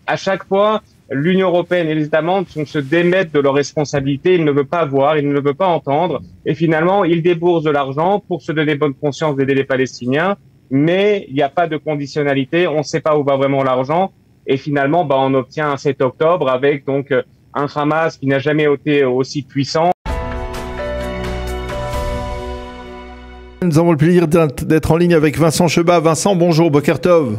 à chaque fois, l'Union européenne et les États membres se démettent de leurs responsabilités. Ils ne veulent pas voir, ils ne veulent pas entendre. Et finalement, ils déboursent de l'argent pour se donner bonne conscience d'aider les Palestiniens. Mais il n'y a pas de conditionnalité. On ne sait pas où va vraiment l'argent. Et finalement, on obtient un 7 octobre avec donc un Hamas qui n'a jamais été aussi puissant. Nous avons le plaisir d'être en ligne avec Vincent Cheba. Vincent, bonjour, Boker Tov.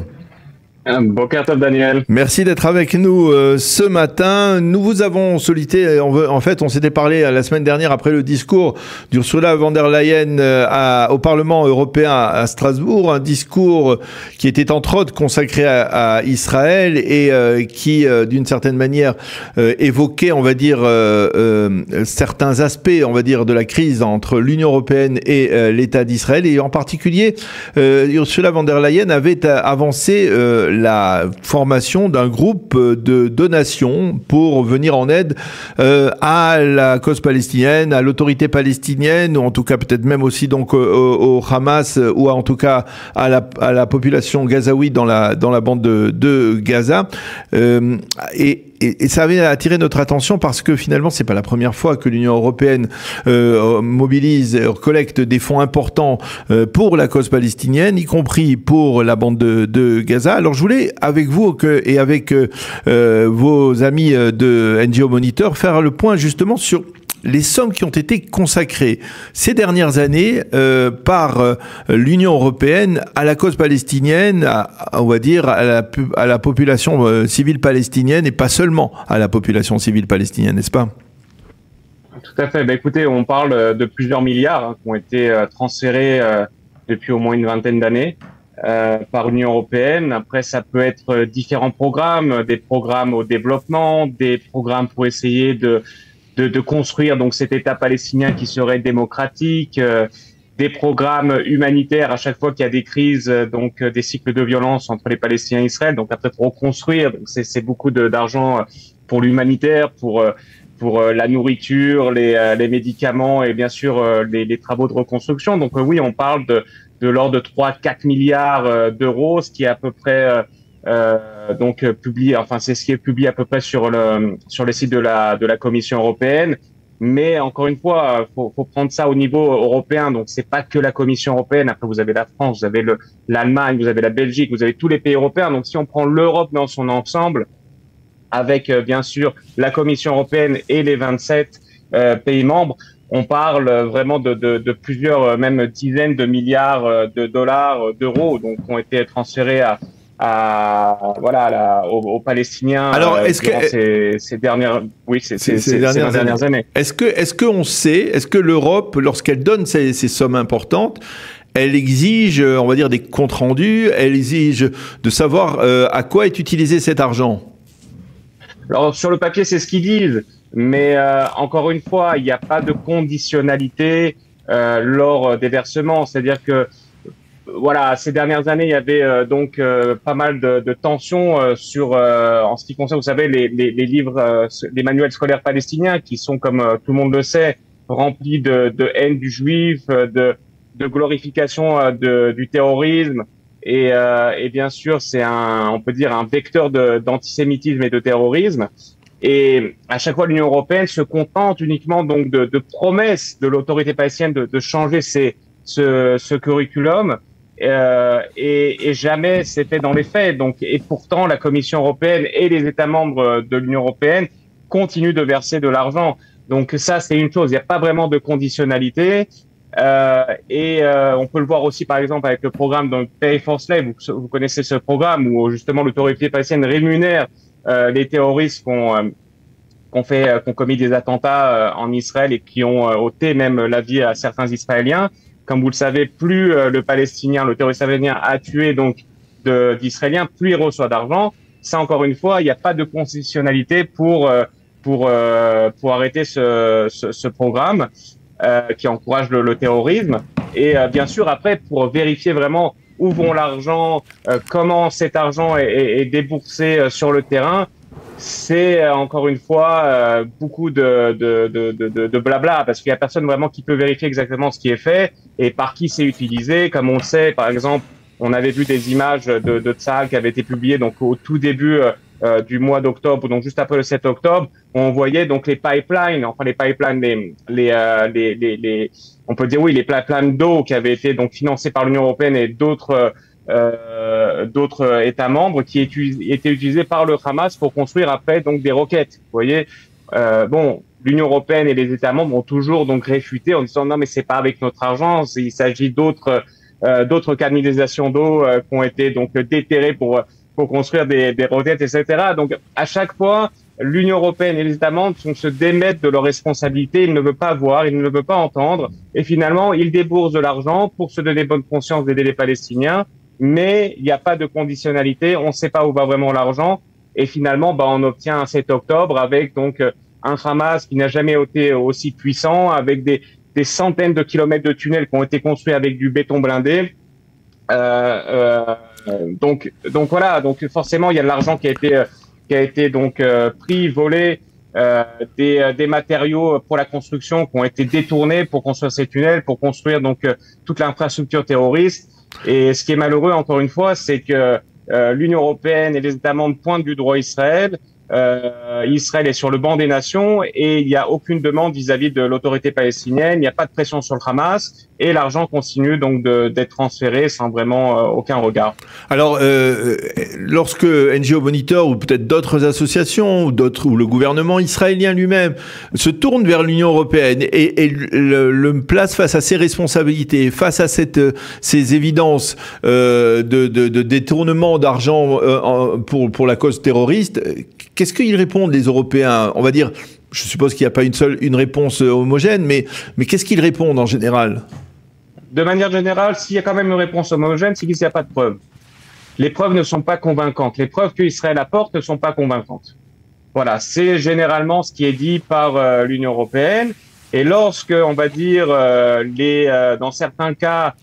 Boker Tov, Daniel. Merci d'être avec nous ce matin. Nous vous avons sollicité, en fait, on s'était parlé la semaine dernière après le discours d'Ursula von der Leyen au Parlement européen à Strasbourg, un discours qui était entre autres consacré à Israël et qui, d'une certaine manière, évoquait, on va dire, certains aspects, on va dire, de la crise entre l'Union européenne et l'État d'Israël. Et en particulier, Ursula von der Leyen avait avancé la formation d'un groupe de donations pour venir en aide à la cause palestinienne, à l'autorité palestinienne, ou en tout cas peut-être même aussi donc au Hamas, ou en tout cas à la population gazaouite dans la bande de Gaza. Et ça avait attiré notre attention parce que finalement, c'est pas la première fois que l'Union européenne mobilise, collecte des fonds importants pour la cause palestinienne, y compris pour la bande de Gaza. Alors, je voulais, avec vous et avec vos amis de NGO Monitor, faire le point justement sur les sommes qui ont été consacrées ces dernières années par l'Union européenne à la cause palestinienne, on va dire à la population civile palestinienne, et pas seulement à la population civile palestinienne, n'est-ce pas? Tout à fait. Écoutez, on parle de plusieurs milliards qui ont été transférés depuis au moins une vingtaine d'années par l'Union européenne. Après, ça peut être différents programmes, des programmes au développement, des programmes pour essayer de construire donc cet État palestinien qui serait démocratique, des programmes humanitaires à chaque fois qu'il y a des crises, donc des cycles de violence entre les Palestiniens et Israël. Donc après, pour reconstruire, c'est beaucoup d'argent pour l'humanitaire, pour la nourriture, les médicaments et bien sûr les travaux de reconstruction. Donc oui, on parle de l'ordre de 3-4 milliards d'euros, ce qui est à peu près donc publié, enfin c'est ce qui est publié à peu près sur le site de la Commission européenne. Mais encore une fois, faut prendre ça au niveau européen. Donc c'est pas que la Commission européenne. Après vous avez la France, vous avez l'Allemagne, vous avez la Belgique, vous avez tous les pays européens. Donc si on prend l'Europe dans son ensemble, avec bien sûr la Commission européenne et les 27 pays membres, on parle vraiment de plusieurs, même dizaines de milliards de dollars, d'euros, donc qui ont été transférés aux Palestiniens. Alors, ces dernières années. Est-ce qu'on sait, est-ce que l'Europe, lorsqu'elle donne ces sommes importantes, elle exige, on va dire, des comptes rendus, elle exige de savoir à quoi est utilisé cet argent? Alors, sur le papier, c'est ce qu'ils disent. Mais encore une fois, il n'y a pas de conditionnalité lors des versements. C'est-à-dire que voilà, ces dernières années, il y avait donc pas mal de tensions sur en ce qui concerne, vous savez, les livres, les manuels scolaires palestiniens qui sont, comme tout le monde le sait, remplis de haine du juif, de glorification du terrorisme. Et bien sûr, c'est on peut dire un vecteur d'antisémitisme et de terrorisme. Et à chaque fois, l'Union européenne se contente uniquement donc de promesses de l'autorité palestinienne de changer ce curriculum, et jamais c'est fait dans les faits. Donc, et pourtant, la Commission européenne et les États membres de l'Union européenne continuent de verser de l'argent. Donc ça, c'est une chose. Il n'y a pas vraiment de conditionnalité. On peut le voir aussi, par exemple, avec le programme de Pay for Slave. Vous connaissez ce programme où justement l'autorité palestinienne rémunère les terroristes qui ont commis des attentats en Israël et qui ont ôté même la vie à certains Israéliens. Comme vous le savez, plus le terroriste palestinien a tué donc d'Israéliens, plus il reçoit d'argent. Ça, encore une fois, il n'y a pas de conditionnalité pour arrêter ce programme qui encourage le terrorisme. Et bien sûr, après, pour vérifier vraiment où vont l'argent, comment cet argent est déboursé sur le terrain, c'est encore une fois beaucoup de blabla, parce qu'il y a personne vraiment qui peut vérifier exactement ce qui est fait et par qui c'est utilisé. Comme on le sait, par exemple, on avait vu des images de Tsahal qui avaient été publiées donc au tout début du mois d'octobre, donc juste après le 7 octobre, on voyait donc les pipelines, on peut dire oui, les pipelines d'eau qui avaient été donc financés par l'Union européenne et d'autres États membres qui étaient utilisés par le Hamas pour construire après donc des roquettes. Vous voyez, bon, l'Union européenne et les États membres ont toujours donc réfuté en disant non mais c'est pas avec notre argent, il s'agit d'autres canalisations d'eau qui ont été donc déterrées pour construire des roquettes, etc. Donc à chaque fois, l'Union européenne et les États membres se démettent de leurs responsabilités, ils ne veulent pas voir, ils ne veulent pas entendre, et finalement ils déboursent de l'argent pour se donner bonne conscience d'aider les Palestiniens, mais il n'y a pas de conditionnalité, on ne sait pas où va vraiment l'argent, et finalement on obtient un 7 octobre avec donc un Hamas qui n'a jamais été aussi puissant, avec des centaines de kilomètres de tunnels qui ont été construits avec du béton blindé. Donc voilà, donc forcément il y a de l'argent qui a été donc pris, volé, des matériaux pour la construction qui ont été détournés pour construire ces tunnels, pour construire donc toute l'infrastructure terroriste. Et ce qui est malheureux, encore une fois, c'est que l'Union européenne et les États membres pointent du doigt Israël. Israël est sur le banc des nations et il n'y a aucune demande vis-à-vis de l'autorité palestinienne, il n'y a pas de pression sur le Hamas et l'argent continue donc d'être transféré sans vraiment aucun regard. Alors, lorsque NGO Monitor ou peut-être d'autres associations ou le gouvernement israélien lui-même se tourne vers l'Union européenne et le place face à ses responsabilités, face à ces évidences de détournement d'argent pour la cause terroriste, qu'est-ce qu'ils répondent, les Européens? On va dire, je suppose qu'il n'y a pas une réponse homogène, mais qu'est-ce qu'ils répondent en général? De manière générale, s'il y a quand même une réponse homogène, c'est qu'il n'y a pas de preuves. Les preuves ne sont pas convaincantes. Les preuves qu'Israël apporte ne sont pas convaincantes. Voilà, c'est généralement ce qui est dit par l'Union européenne. Et lorsque, on va dire, dans certains cas,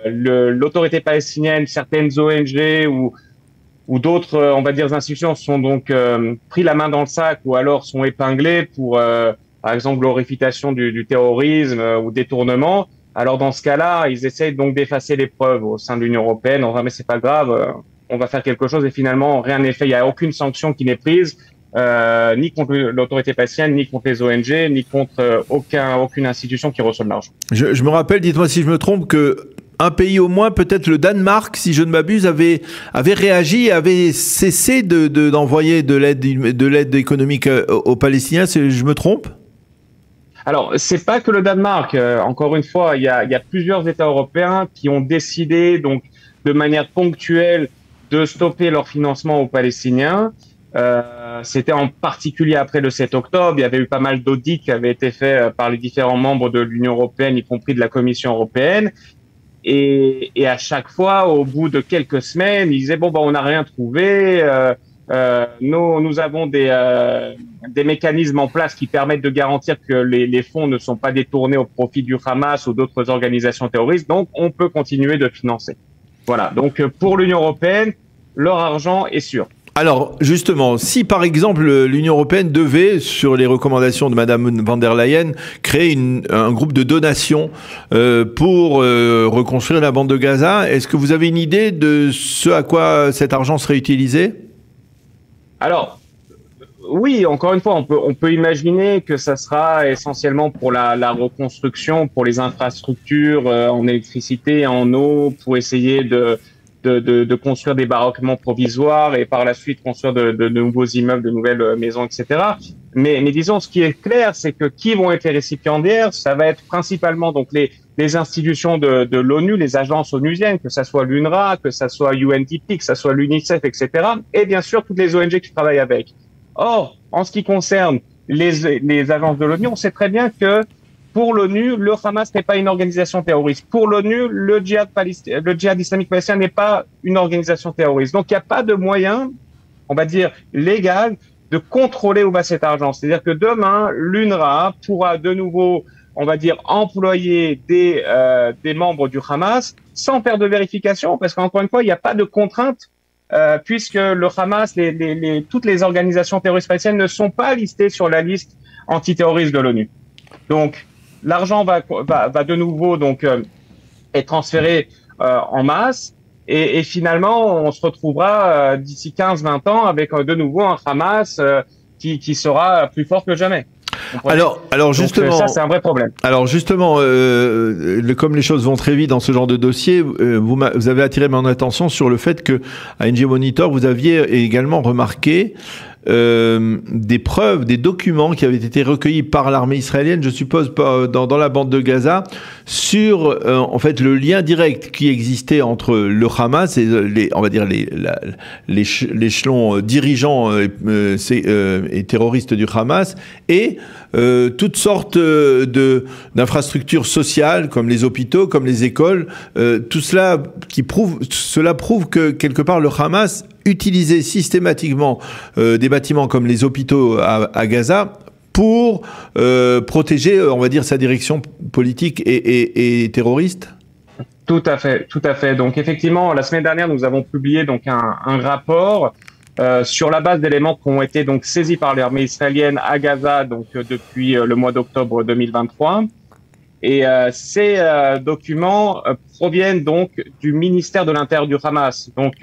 l'autorité palestinienne, certaines ONG ou d'autres, on va dire, institutions sont donc pris la main dans le sac ou alors sont épinglées pour, par exemple, glorification du terrorisme ou détournement. Alors dans ce cas-là, ils essayent donc d'effacer les preuves au sein de l'Union européenne. On va mais c'est pas grave, on va faire quelque chose et finalement rien n'est fait. Il n'y a aucune sanction qui n'est prise, ni contre l'autorité palestinienne, ni contre les ONG, ni contre aucune institution qui reçoit de l'argent. Je me rappelle, dites-moi si je me trompe, que un pays au moins, peut-être le Danemark, si je ne m'abuse, avait réagi, avait cessé d'envoyer de l'aide économique aux Palestiniens. Je me trompe? Alors, c'est pas que le Danemark. Encore une fois, il y a plusieurs États européens qui ont décidé, donc, de manière ponctuelle, de stopper leur financement aux Palestiniens. C'était en particulier après le 7 octobre. Il y avait eu pas mal d'audits qui avaient été faits par les différents membres de l'Union européenne, y compris de la Commission européenne. Et à chaque fois, au bout de quelques semaines, ils disaient bon, on n'a rien trouvé. Nous avons des mécanismes en place qui permettent de garantir que les fonds ne sont pas détournés au profit du Hamas ou d'autres organisations terroristes, donc on peut continuer de financer. Voilà, donc pour l'Union européenne, leur argent est sûr. Alors, justement, si par exemple l'Union européenne devait, sur les recommandations de Madame van der Leyen, créer un groupe de donations pour reconstruire la bande de Gaza, est-ce que vous avez une idée de ce à quoi cet argent serait utilisé? Alors, oui, encore une fois, on peut imaginer que ça sera essentiellement pour la reconstruction, pour les infrastructures en électricité, en eau, pour essayer de construire des baraquements provisoires et par la suite construire de nouveaux immeubles, de nouvelles maisons, etc. Mais disons, ce qui est clair, c'est que qui vont être les récipiendaires, ça va être principalement donc les institutions de l'ONU, les agences onusiennes, que ça soit l'UNRWA, que ça soit UNDP, que ça soit l'UNICEF, etc. Et bien sûr, toutes les ONG qui travaillent avec. Or, en ce qui concerne les agences de l'ONU, on sait très bien que pour l'ONU, le Hamas n'est pas une organisation terroriste. Pour l'ONU, le djihad islamique palestinien n'est pas une organisation terroriste. Donc, il n'y a pas de moyen, on va dire, légal de contrôler où va cet argent. C'est-à-dire que demain, l'UNRWA pourra de nouveau, on va dire, employer des membres du Hamas sans faire de vérification, parce qu'encore une fois, il n'y a pas de contrainte, puisque le Hamas, toutes les organisations terroristes palestiniennes ne sont pas listées sur la liste antiterroriste de l'ONU. Donc, l'argent va de nouveau donc être transféré en masse et finalement, on se retrouvera d'ici 15-20 ans avec de nouveau un Hamas qui sera plus fort que jamais. Alors justement, ça c'est un vrai problème. Alors justement, comme les choses vont très vite dans ce genre de dossier, vous avez attiré mon attention sur le fait que à NG Monitor, vous aviez également remarqué des preuves, des documents qui avaient été recueillis par l'armée israélienne, je suppose, dans la bande de Gaza, sur en fait le lien direct qui existait entre le Hamas et on va dire l'échelon dirigeant et terroriste du Hamas et toutes sortes d'infrastructures sociales comme les hôpitaux, comme les écoles, tout cela cela prouve que quelque part le Hamas utilisait systématiquement des bâtiments comme les hôpitaux à Gaza pour protéger, on va dire, sa direction politique et terroriste. Tout à fait, tout à fait. Donc effectivement, la semaine dernière, nous avons publié donc un rapport sur la base d'éléments qui ont été donc saisis par l'armée israélienne à Gaza donc depuis le mois d'octobre 2023. Et ces documents proviennent donc du ministère de l'Intérieur du Hamas. Donc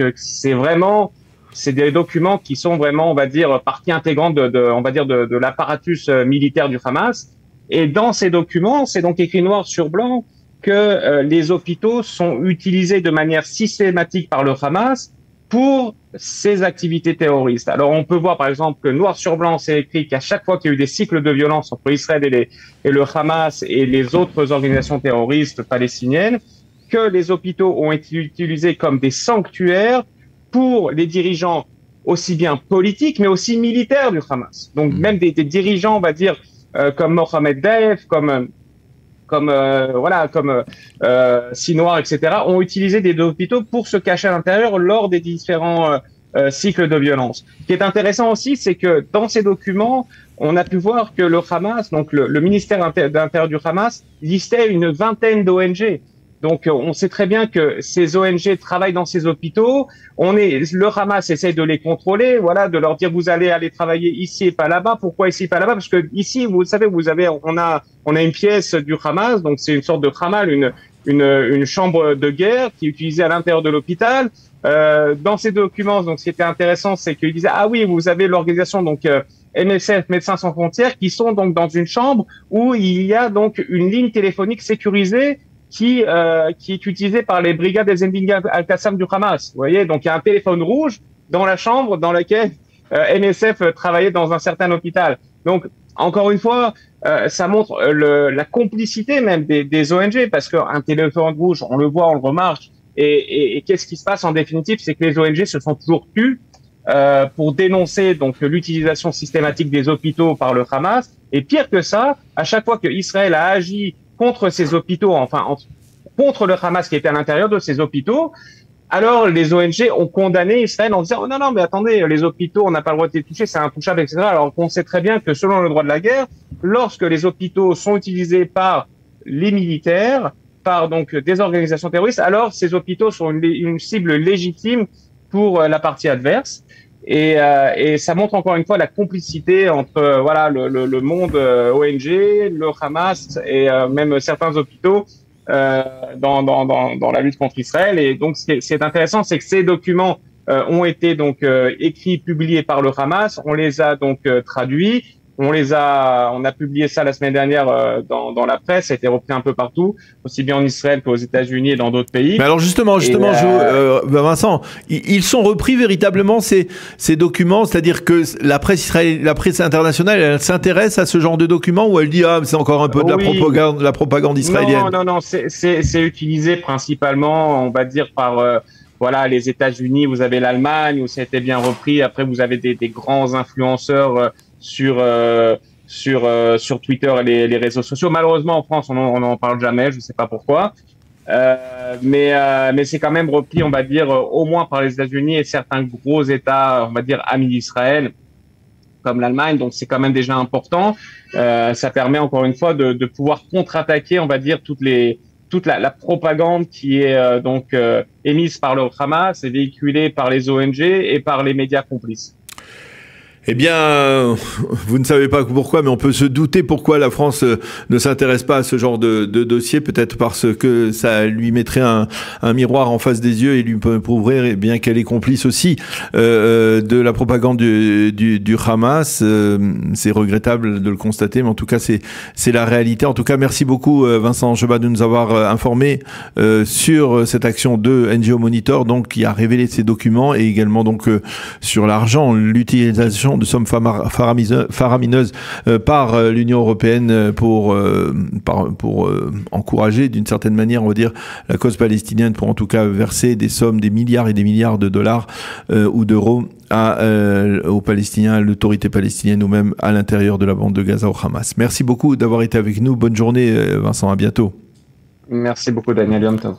c'est des documents qui sont vraiment, on va dire, partie intégrante de l'apparatus militaire du Hamas. Et dans ces documents, c'est donc écrit noir sur blanc que les hôpitaux sont utilisés de manière systématique par le Hamas pour ces activités terroristes. Alors, on peut voir, par exemple, que noir sur blanc, c'est écrit qu'à chaque fois qu'il y a eu des cycles de violence entre Israël et le Hamas et les autres organisations terroristes palestiniennes, que les hôpitaux ont été utilisés comme des sanctuaires pour les dirigeants aussi bien politiques, mais aussi militaires du Hamas. Donc, même des dirigeants, on va dire, comme Mohamed Daeif, comme Sinoir, etc., ont utilisé des hôpitaux pour se cacher à l'intérieur lors des différents cycles de violence. Ce qui est intéressant aussi, c'est que dans ces documents, on a pu voir que le Hamas, donc le ministère de l'Intérieur du Hamas, listait une vingtaine d'ONG. Donc, on sait très bien que ces ONG travaillent dans ces hôpitaux. Le Hamas essaye de les contrôler, voilà, de leur dire vous allez aller travailler ici et pas là-bas. Pourquoi ici et pas là-bas? Parce que ici, vous savez, on a une pièce du Hamas, donc c'est une sorte de Hamal, une chambre de guerre qui est utilisée à l'intérieur de l'hôpital. Dans ces documents, donc ce qui était intéressant, c'est qu'ils disaient ah oui, vous avez l'organisation donc MSF, Médecins sans frontières, qui sont donc dans une chambre où il y a donc une ligne téléphonique sécurisée qui est utilisé par les brigades des Zending al-Qassam du Hamas. Vous voyez, donc il y a un téléphone rouge dans la chambre dans laquelle MSF travaillait dans un certain hôpital. Donc, encore une fois, ça montre la complicité même des ONG, parce qu'un téléphone rouge, on le voit, on le remarque, et qu'est-ce qui se passe en définitive, c'est que les ONG se sont toujours tues pour dénoncer donc l'utilisation systématique des hôpitaux par le Hamas. Et pire que ça, à chaque fois que Israël a agi contre ces hôpitaux, contre le Hamas qui était à l'intérieur de ces hôpitaux, alors les ONG ont condamné Israël en disant oh non, mais attendez, les hôpitaux, on n'a pas le droit de les toucher, c'est intouchable, etc. Alors qu'on sait très bien que selon le droit de la guerre, lorsque les hôpitaux sont utilisés par les militaires, par donc des organisations terroristes, alors ces hôpitaux sont une cible légitime pour la partie adverse. Et ça montre encore une fois la complicité entre le monde ONG, le Hamas et même certains hôpitaux dans la lutte contre Israël. Et donc, ce qui est intéressant, c'est que ces documents ont été donc écrits, publiés par le Hamas. On les a donc traduits. On a publié ça la semaine dernière dans la presse. Ça a été repris un peu partout, aussi bien en Israël qu'aux États-Unis et dans d'autres pays. Mais alors justement, Vincent, ils sont repris véritablement ces documents, c'est-à-dire que la presse internationale, elle s'intéresse à ce genre de documents ou elle dit ah c'est encore un peu de la propagande israélienne. Non, c'est utilisé principalement, on va dire par les États-Unis. Vous avez l'Allemagne où ça a été bien repris. Après, vous avez des grands influenceurs sur Twitter et les réseaux sociaux. Malheureusement, en France, on n'en parle jamais, je ne sais pas pourquoi. Mais c'est quand même repris, on va dire, au moins par les États-Unis et certains gros États, on va dire, amis d'Israël, comme l'Allemagne. Donc, c'est quand même déjà important. Ça permet, encore une fois, de pouvoir contre-attaquer, on va dire, toute la propagande qui est émise par le Hamas et véhiculée par les ONG et par les médias complices. Eh bien, vous ne savez pas pourquoi, mais on peut se douter pourquoi la France ne s'intéresse pas à ce genre de dossier. Peut-être parce que ça lui mettrait un miroir en face des yeux et lui prouverait eh bien qu'elle est complice aussi de la propagande du Hamas. C'est regrettable de le constater, mais en tout cas, c'est la réalité. En tout cas, merci beaucoup Vincent Jobba de nous avoir informé sur cette action de NGO Monitor, donc qui a révélé ces documents, et également donc sur l'argent, l'utilisation de sommes faramineuses par l'Union européenne pour encourager d'une certaine manière, on va dire, la cause palestinienne, pour en tout cas verser des sommes, des milliards et des milliards de dollars ou d'euros aux Palestiniens, à l'autorité palestinienne ou même à l'intérieur de la bande de Gaza, au Hamas. Merci beaucoup d'avoir été avec nous. Bonne journée Vincent, à bientôt. Merci beaucoup Daniel, bientôt.